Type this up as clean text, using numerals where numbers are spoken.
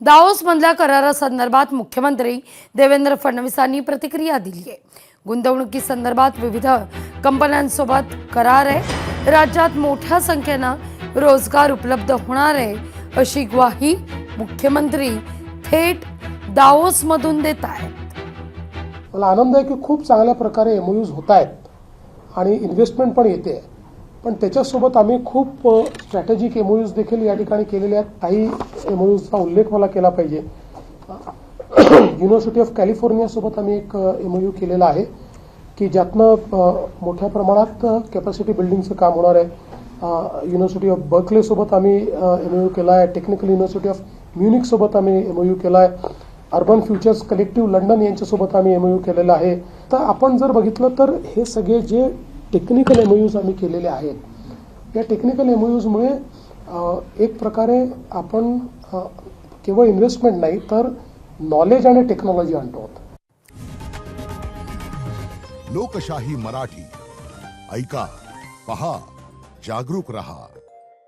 दाओसमधल्या करारासंदर्भात मुख्यमंत्री देवेंद्र फडणवीसांनी प्रतिक्रिया दिली आहे। गुंतवणुकीसंदर्भात विविध कंपन्यांसोबत करार आहे। राज्यात मोठ्या संख्येनं रोजगार उपलब्ध होणार आहे अशी ग्वाही मुख्यमंत्री थेट दाओसमधून देत आहेत। मला आनंद आहे की खूप चांगल्या प्रकारे एमओयूज होत आहेत आणि इन्व्हेस्टमेंट पण येते, पण त्याच्यासोबत आम्ही खूप स्ट्रॅटेजिक एमओयूज देखील या ठिकाणी केलेले आहेत। काही एमओयूजचा उल्लेख मला केला पाहिजे। युनिव्हर्सिटी ऑफ कॅलिफोर्निया सोबत आम्ही एक एमओयू केलेला आहे की ज्यातनं मोठ्या प्रमाणात कॅपॅसिटी बिल्डिंगचं काम होणार आहे। युनिव्हर्सिटी ऑफ बर्कले सोबत आम्ही एमओयू केला आहे। टेक्निकल युनिव्हर्सिटी ऑफ म्युनिक सोबत आम्ही एमओयू केला आहे। अर्बन फ्युचर्स कलेक्टिव्ह लंडन यांच्यासोबत आम्ही एमओयू केलेला आहे। तर आपण जर बघितलं तर हे सगळे जे टेक्निकल एमओयूज आम्ही केलेले आहेत, या टेक्निकल एमओयूजमुळे एक प्रकारे आपण केवळ इन्व्हेस्टमेंट नाही तर नॉलेज आणि टेक्नॉलॉजी आणतो। लोकशाही मराठी ऐका, पहा, जागरूक रहा।